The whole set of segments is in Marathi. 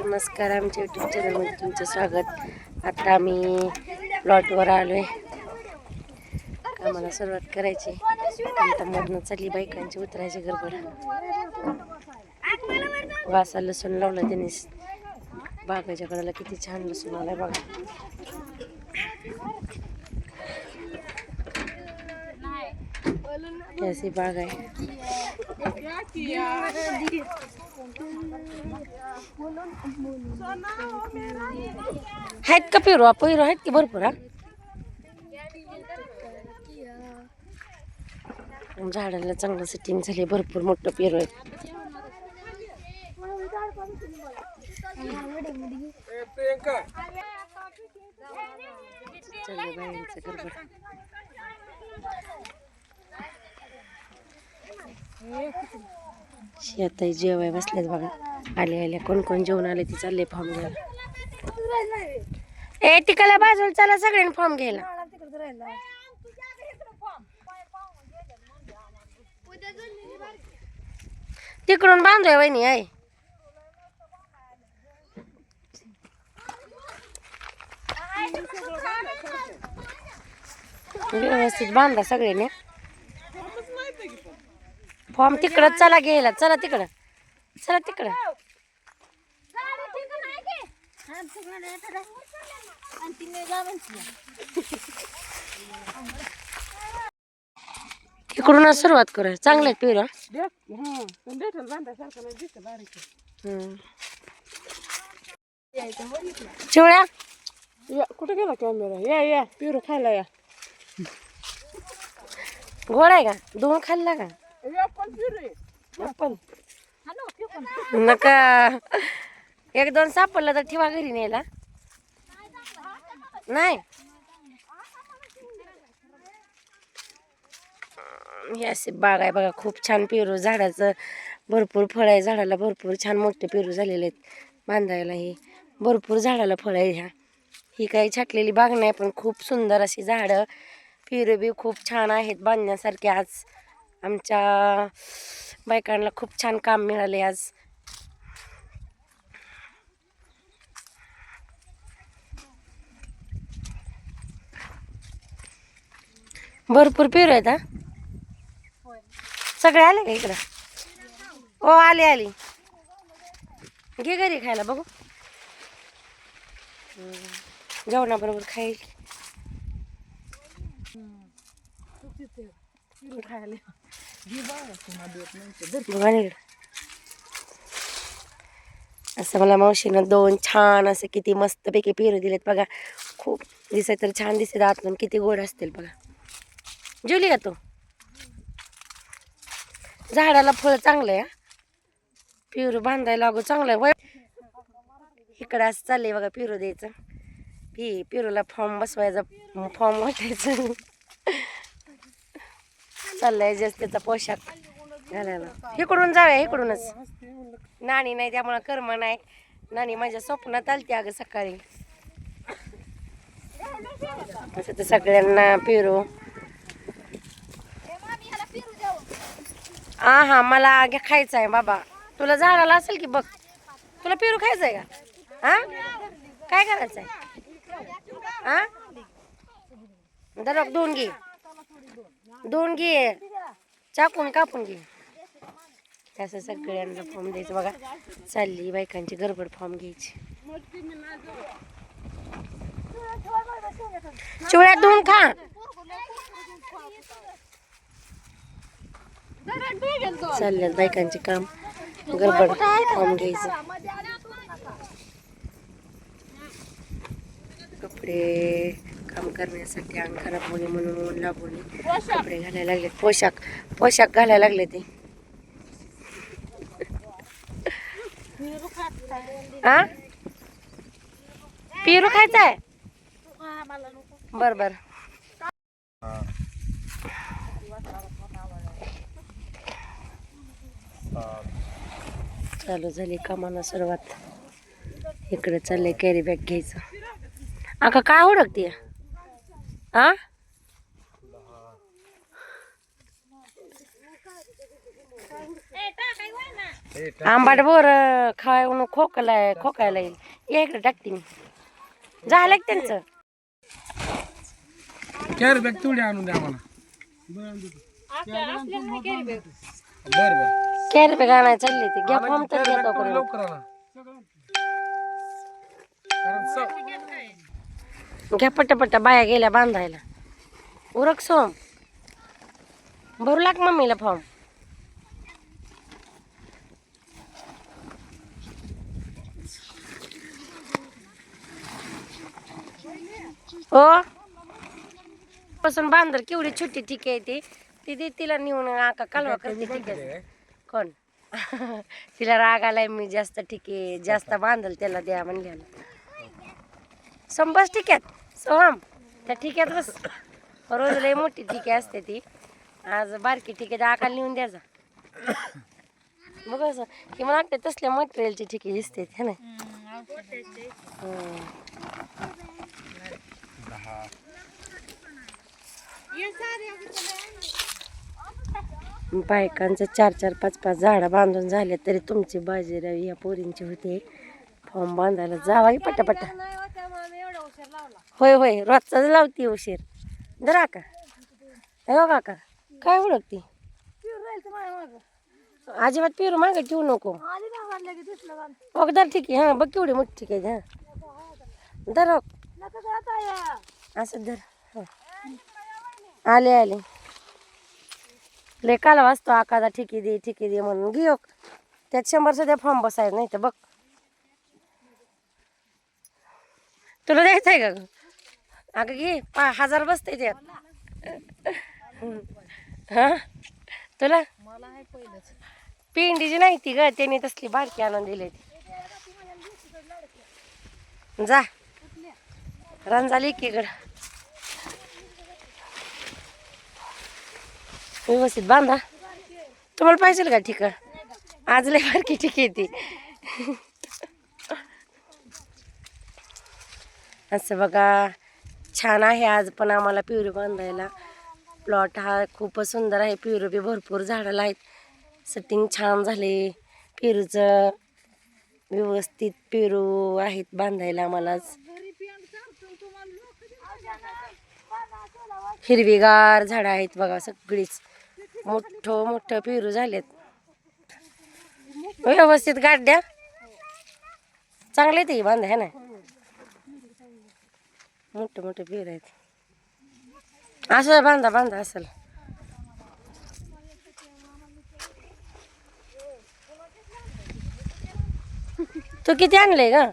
नमस्कार, आमच्या यूट्यूब चॅनलमध्ये तुमचं स्वागत. आता आम्ही प्लॉटवर आलोय, कामाला सुरुवात करायची. आता मधनं चालली बायकांची उतरायची गडबड. वासा लसूण लावलं त्यांनी बागाच्या कडाला, किती छान लसूण आलाय बघा. अशी बाग आहे. आहेत का पेरू? पेरू आहेत की भरपूर. झाडाला चांगलं सेटिंग झाले, भरपूर मोठं पेरू आहे. शेताई जेवाय बसलेत बघा. आले कोण कोण जेवण आले ते चालले फॉर्म घ्यायला. ए तिकडल्या बाजूला चला सगळ्यांनी फॉर्म घ्यायला. तिकडून बांधूया वहिनी आहे. व्यवस्थित बांधा सगळ्यांनी. फॉर्म तिकडं चला घ्यायला. चला तिकडं, चला तिकडं. इकडूनच सुरुवात करूया. चांगलं पेरू. चिवळ्या कुठे गेला कॅमेरा? या पेरू खायला या. गोड आहे का? दोन खाल्ला का? नका, एक दोन सापडला तर ठेवा घरी न्यायला. नाही हे असे बाग आहे बघा. खूप छान पेरू, झाडाचं भरपूर फळ आहे. झाडाला भरपूर छान मोठे पेरू झालेले आहेत. बांधायला हे भरपूर झाडाला फळ आहे. ही काही छाटलेली बाग नाही, पण खूप सुंदर अशी झाडं, पेरू बी खूप छान आहेत बांधण्यासारखे. आज आमच्या बायकांना खूप छान काम मिळाले. आज भरपूर पेरू आहेत. हा सगळे आले का इकडं? ओ आली. घे घरी खायला बघू. जेवणाबरोबर खाईल. असं मला मावशीनं दोन छान असे किती मस्त पैकी पेरू दिलेत बघा. खूप दिसाय तर छान दिसत, आतून किती गोड असतील बघा. जेवली का तू? झाडाला फळ चांगलं आहे. पेरू बांधायला अगो चांगलं आहे. इकडं असं चाललंय बघा पेरू द्यायचं. पेरूला फॉर्म बसवायचा, फॉर्म वाटायचं चाललंय. जास्त त्याचा पोशाख घालायला. इकडून जाऊया, इकडूनच. नाणी नाही त्यामुळं कर्म नाही. नाणी माझ्या स्वप्नात आलती अगं सकाळी. असं तर सगळ्यांना पेरू. हा मला खायचं आहे बाबा. तुला झाडाला असेल की बघ. तुला पेरू खायचं आहे का? हा काय करायचं आहे? हा दरक दोन घे चाकून कापून घे. असं सगळ्यांना फॉर्म द्यायचं बघा. चालली बायकांची गडबड फॉर्म घ्यायची. चिवळ्या दोन खा. चालल्यात बायकांचे काम, गडबड फॉर्म घ्यायचं. कपडे काम करण्यासाठी अंग खराब होणे म्हणून ऊन लागून कपडे घालायला लागले. पोशाख घालायला लागले ते. हा पेरू खायचा आहे? बर चालू झाली कामाला सुरुवात. इकडे चाललंय कॅरी बॅग घ्यायचं. आका काय ओळखते? हा आंबाट बोर खाऊन खोकायला येईल. या इकडे टाकते मी. झालं की त्यांचं. कॅरी बॅग तेवढी आणून द्या आम्हाला. बर कॅरी बॅग आणायला चालली ती. घ्या फॉर्म तर घ्या तोपर्यंत. लवकर आणा. घ्या पट्टा बाया गेल्या बांधायला. उरक सोम भरू लाग मम्मीला फॉर्म. हो पासून बांधर केवढी छोटी ठीक आहे ती दे तिला नेऊन आका कालवा करते. ठीक आहे कोण तिला राग आलाय मी जास्त ठीक आहे जास्त बांधल त्याला द्या म्हणल्याला. संबस ठीक आहे सोहम त्या ठीक आहे बस. रोज लय मोठी ठीक आहे असते ती. आज बारकी ठीक आहे आकाला नेऊन द्यायचा. बघ असं की मला वाटतं तसल्या मटेरियलची ठीक आहे दिसते है ना. बायकांचं 4-4, 5-5 झाडं बांधून झाले तरी तुमची बाजीराव या पोरींची होते. फॉर्म बांधायला जावा की पट्टा. होय रोजचाच लावती उशीर. जरा का हो काका काय ओळखती अजिबात पिरू मागे ठेवू नको. ठीक आहे. हा बघ केवढी मोठी ठीक आहे. हा धर असं धर. आले लय काला वाचतो आकादा ठिकी दे म्हणून घेऊ. त्यात 100 सध्या फॉर्म बसायला नाही तर बघ. तुला द्यायचं आहे का ग? अगं घे 1000 बसते त्यात. हा तुला पिंडीची नाही ती ग त्याने तसली बारकी आणून दिली ती. जा रंजाली एकीकडं व्यवस्थित बांधा. तुम्हाला पाहिजे का ठीक आहे? आज लय बारकी ठीक आहे ती. असं बघा छान आहे आज पण आम्हाला पिवरी बांधायला. प्लॉट हा खूपच सुंदर आहे. पिवरी बी भरपूर झाडाला आहेत. सेटिंग छान झाले. पेरूचं व्यवस्थित पेरू आहेत बांधायला आम्हालाच. हिरवीगार झाडं आहेत बघा सगळीच. मोठं पेरू झालेत. व्यवस्थित गाड्या चांगले ते बांधा है ना. मोठे पेरू आहेत. असं बांधा असेल. तू किती आणलंय का?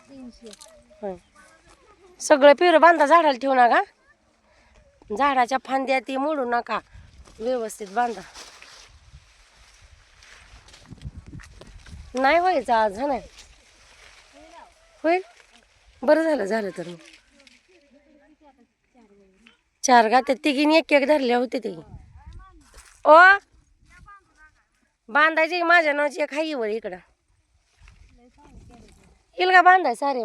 300. सगळं पेरू बांधा झाडाला ठेवू नका. झाडाच्या फांद्या ती मोडू नका. व्यवस्थित बांधा. नाही व्हायचं आज हा नाही होईल. बरं झालं तर मग 4 गात्यात तिघीने एक धरल्या होते ते. ओ बांधायची माझ्या नावाची एक हाई वर इकडं येईल का बांधाय सारे.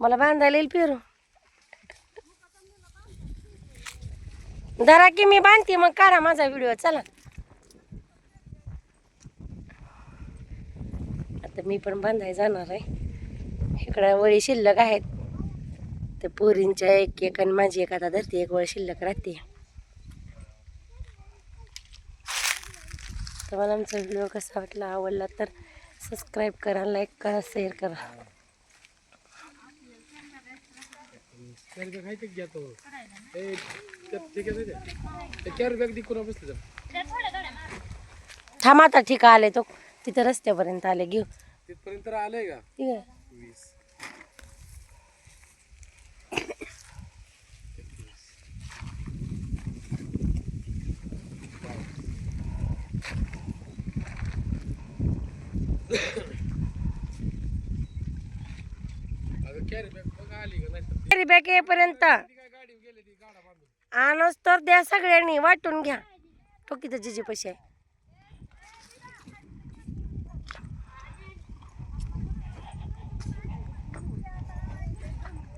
मला बांधायला येईल पेरू. धरा की मी बांधते मग काढा माझा व्हिडिओ. चला आता मी पण बांधायला जाणार आहे. इकडं वळी शिल्लक आहेत. ते पोरींच्या एक आणि माझी एक आता धरते. एक वळ शिल्लक राहते. तुम्हाला आमचा व्हिडिओ कसा वाटला आवडला तर सबस्क्राईब करा, लाईक करा, शेअर करा. थांब आता ठीक आले तो तिथं रस्त्यापर्यंत आले. घेऊ तिथपर्यंत आलंय का? ठीक आहे. 20. कॅरी बॅग येईपर्यंत आणच तर द्या सगळ्यांनी वाटून घ्या. तो किती जिजे पैसे आहे.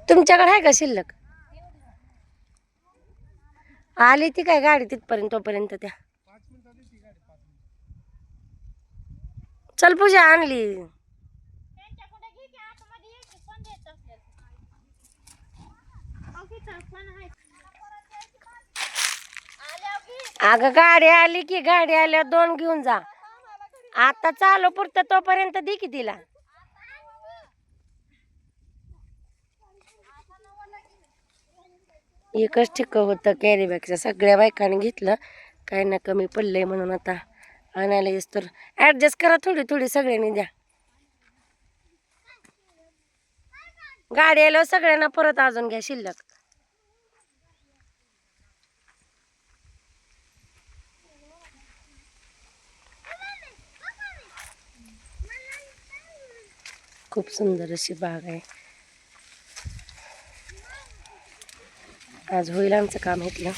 तुमच्याकडे आहे का शिल्लक? आली ती काय गाडी तिथपर्यंत तोपर्यंत त्या चल पूजा आणली. अगं गाडी आली की, गाडी आल्यावर 2 घेऊन जा. आता चालू पुरतं तोपर्यंत दे की तिला. एकच ठिक होतं कॅरी बॅगचं, सगळ्या बायकांनी घेतलं. काय ना कमी पडलंय म्हणून आता आणायला येस तर ऍडजस्ट करा, थोडी थोडी सगळ्यांनी द्या. गाडी आल्यावर सगळ्यांना परत अजून घ्या शिल्लक. खूप सुंदर अशी बाग आहे. आज होईल आमचं काम इथलं.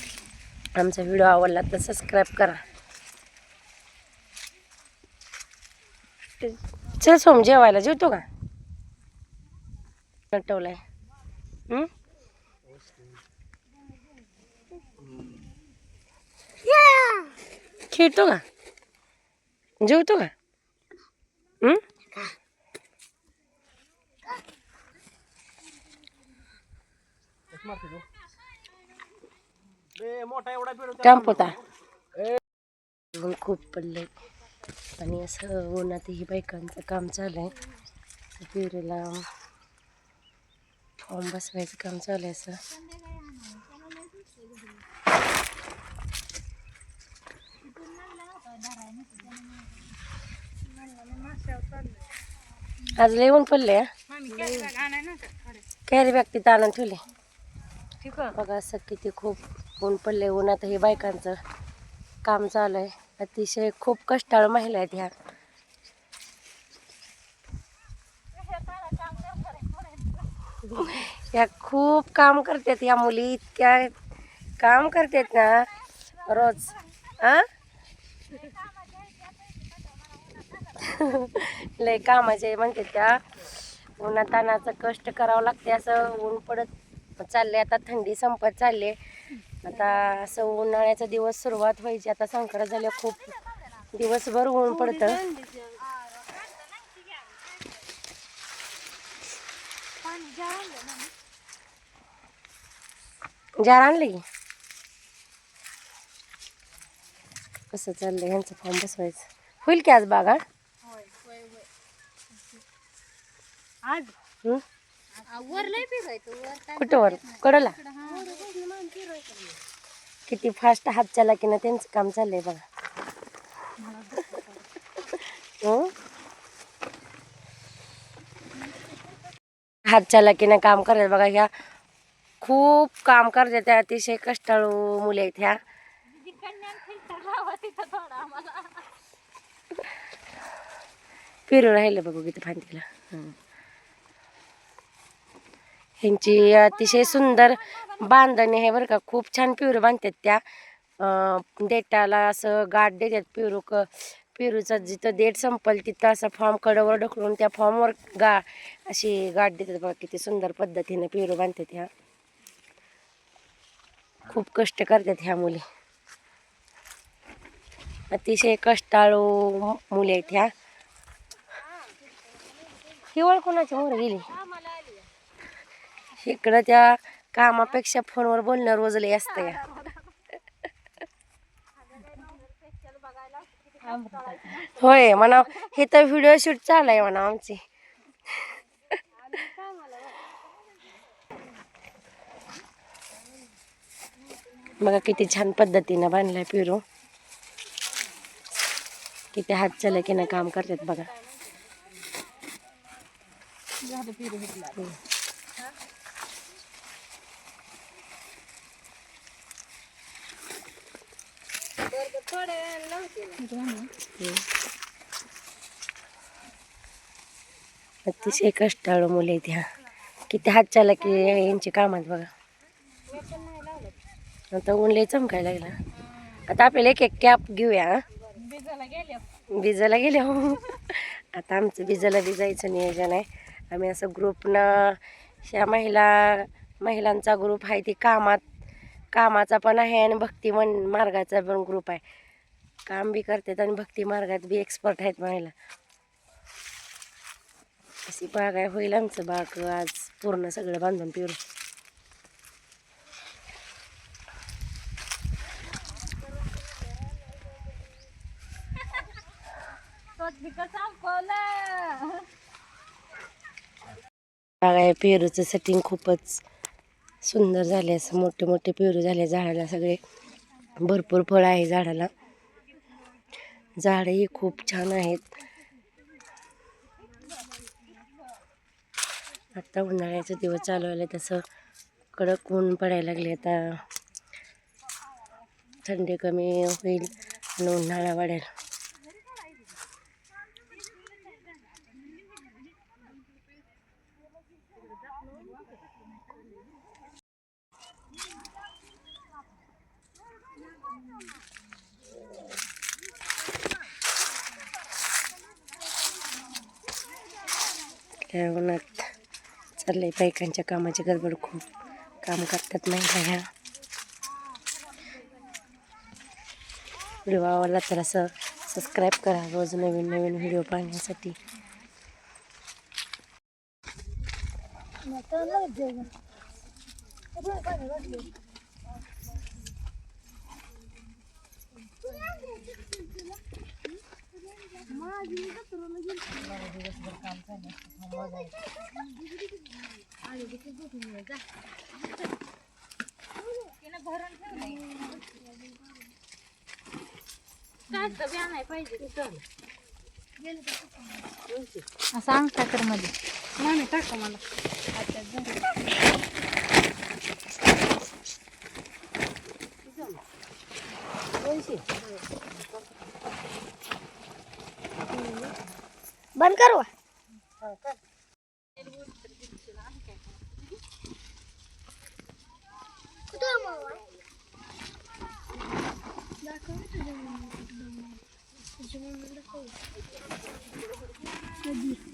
आमचा व्हिडिओ आवडला तर सबस्क्राईब करा. चल सोम जेवायला, जेवतो का? नटवलाय. खेळतो का? जेवतो का? कॅम्प होता. ऊन खूप पडले आणि असं उन्हातही बायकांचं काम चालू आहे. पिवरीला फॉर्म बसवायचं काम चालू आहे. असं आज लय ऊन पडले. कॅरी बॅग तिथं आणून ठेवले. बघा असं किती खूप ऊन पडले. उन्हातही बायकांचं काम चालू आहे. अतिशय खूप कष्टाळू महिला आहेत ह्या. या खूप काम करतात या मुली, इतक्या काम करतात ना रोज. लय कामाचे म्हणते त्या. उन्हातानाचं कष्ट करावं लागते. असं ऊन पडत चालले, आता थंडी संपत चालले. आता असं उन्हाळ्याचा दिवस सुरुवात व्हायची. आता संक्रांत झाल्या, खूप दिवसभर ऊन पडतं. जार आणले की कसं चाललंय ह्यांचं फॉर्म बसवायचं. होईल की आज बागा? कुठं वर कडला किती फास्ट हात चाला की ना त्यांचं काम चाललंय बघा. हात चाला की ना काम करतात बघा. ह्या खूप काम करतात. त्या अतिशय कष्टाळू मुली आहेत ह्या. फिरू राहिले बघू किती फांदीला. ह्यांची अतिशय सुंदर बांधणी आहे बरं का. खूप छान पिरू बांधतात त्या. देठाला असं गाठ देतात. पेरूचा जिथं देठ संपल तिथं असं फॉर्म कडवर ढकलून त्या फॉर्मवर अशी गाठ देतात बघा. किती सुंदर पद्धतीने पेरू बांधतात ह्या. खूप कष्ट करतात ह्या मुली. अतिशय कष्टाळू मुली आहेत ह्या. हिवाळ कोणाची मोर गेली. इकडं त्या कामापेक्षा फोनवर बोलणं रोज लय असतं या. होय म्हणा. हे तर व्हिडिओ शूट चालू आहे म्हणा आमची. बघा किती छान पद्धतीनं बांधलाय पेरू. किती हात चालले की ना काम करतात बघा. अतिशय कष्टाळू मुले आहेत ह्या. किती हात चाला की यांची कामात बघा. आता ऊन लय चमकायला लागला. आता आपल्याला एक कॅप घेऊया. बिजाला गेले हो. आता आमचं बिजाला भिजायचं नियोजन आहे. आम्ही असं ग्रुपनं ह्या महिलांचा ग्रुप आहे. ती कामाचा पण आहे आणि भक्ती मार्गाचा पण ग्रुप आहे. काम बी करतात आणि भक्ती मार्गात बी एक्सपर्ट आहेत महिला. अशी बाग आहे. होईल आमचं बाग आज पूर्ण सगळं बांधून पेरू. बाग आहे. पेरूचं सेटिंग खूपच सुंदर झाले. असं मोठे मोठे पेरू झाले झाडाला. सगळे भरपूर फळ आहे झाडाला. झाडही खूप छान आहेत. आता उन्हाळ्याचे दिवस चालू आले तसं कडक ऊन पडायला लागले. आता थंडी कमी होईल आणि उन्हाळा वाढेल. त्या उन्हात चाललंय बायकांच्या कामाची गडबड. खूप काम करतात महिला ह्या. व्हिडिओ आवडला तर असं सबस्क्राईब करा रोज नवीन नवीन व्हिडिओ पाहण्यासाठी. असं अंगठा कर मध्ये नाही टाका मला. बंद करू.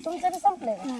तुमचं बी संपलंय का?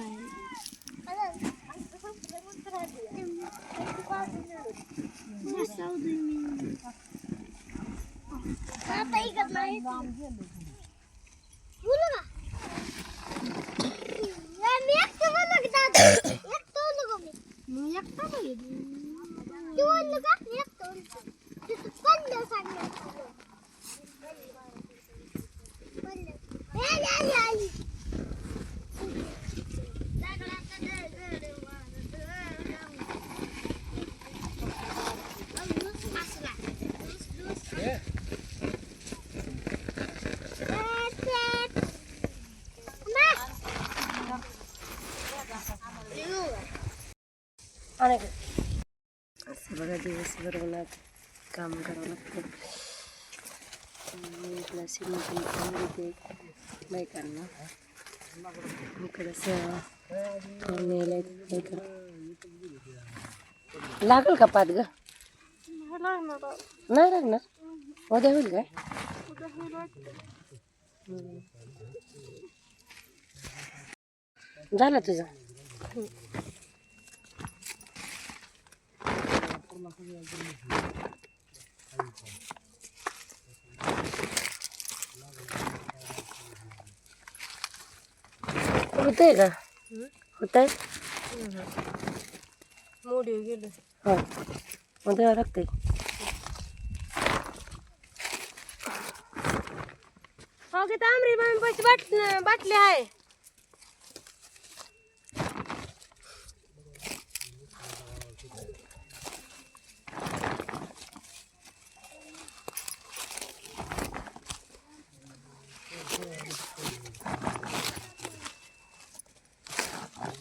असं बघा दिवसभर उन्हात काम करावं लागतं. इकडं सिमेंट बायकांना इकडं लागल का पात ग? नाही लागणार. उद्या होईल काय? झालं तुझं? होतंय का? होतंय. मोडी गेलं. हो उद्या लागतंय. हो की तांबरी बाटली आहे.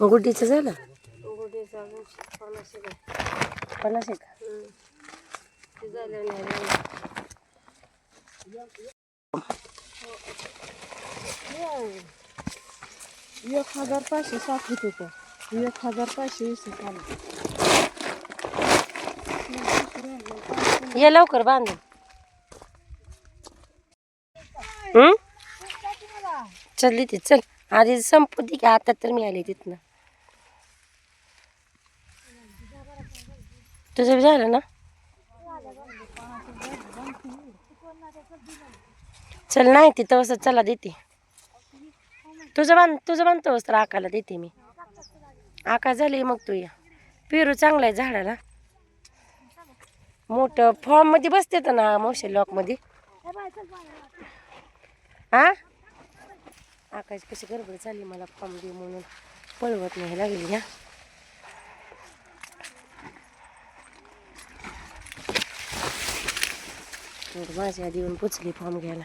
गुड्डीचं झालं? गुडीचा 50 50 आहे का? ते झालं नाही. 1507 होते तो 1520 आला. ये लवकर बांधून. चल ती चल आधी संपू दे की. आता तर मी आले तिथनं. तुझं बी झालं ना? चल नाही तिथं असं चला देते. तुझं बांधतोस तर आकाला देते मी. आका झाली मग तू या. पेरू चांगला आहे झाडाला. मोठं फॉर्म मध्ये बसते तर ना मोशे लॉक मध्ये. हा आकाश कशी गडबड चालली मला फॉर्म दे म्हणून पळवत नाही लागली. ह्या माझ्या आधी येऊन पुचली फॉर्म घ्यायला.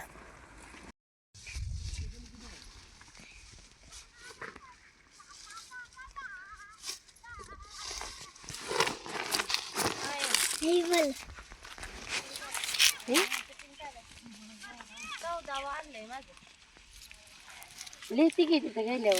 लिहिती की तिथं गेल्यावर.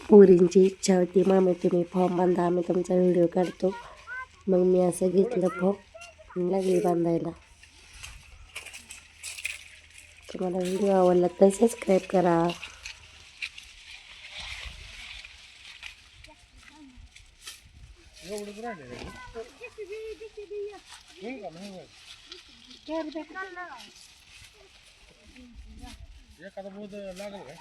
पोरींची इच्छा होती मामी तुम्ही फॉर्म बांधा आम्ही तुमचा व्हिडिओ काढतो. मग मी असं घेतलं फॉर्म लागली बांधायला. तुम्हाला व्हिडिओ आवडला तर सबस्क्राईब करा. एखादा बोध लागेल का?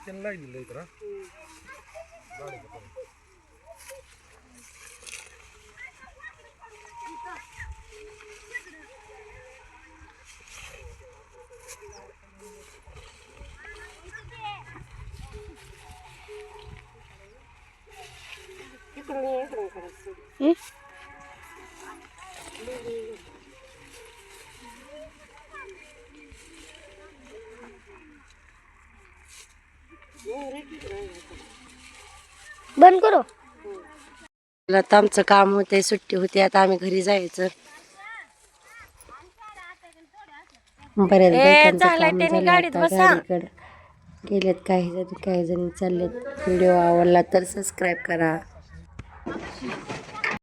त्यांना लागलेलं इकडं. बंद करू. आता आमचं काम होते सुट्टी होती आता आम्ही घरी जायचं. बऱ्याच बायकांचं काम झालं आता गाडीकडं गेलेत. काही जणी चाललेत. व्हिडिओ आवडला तर सबस्क्राईब करा.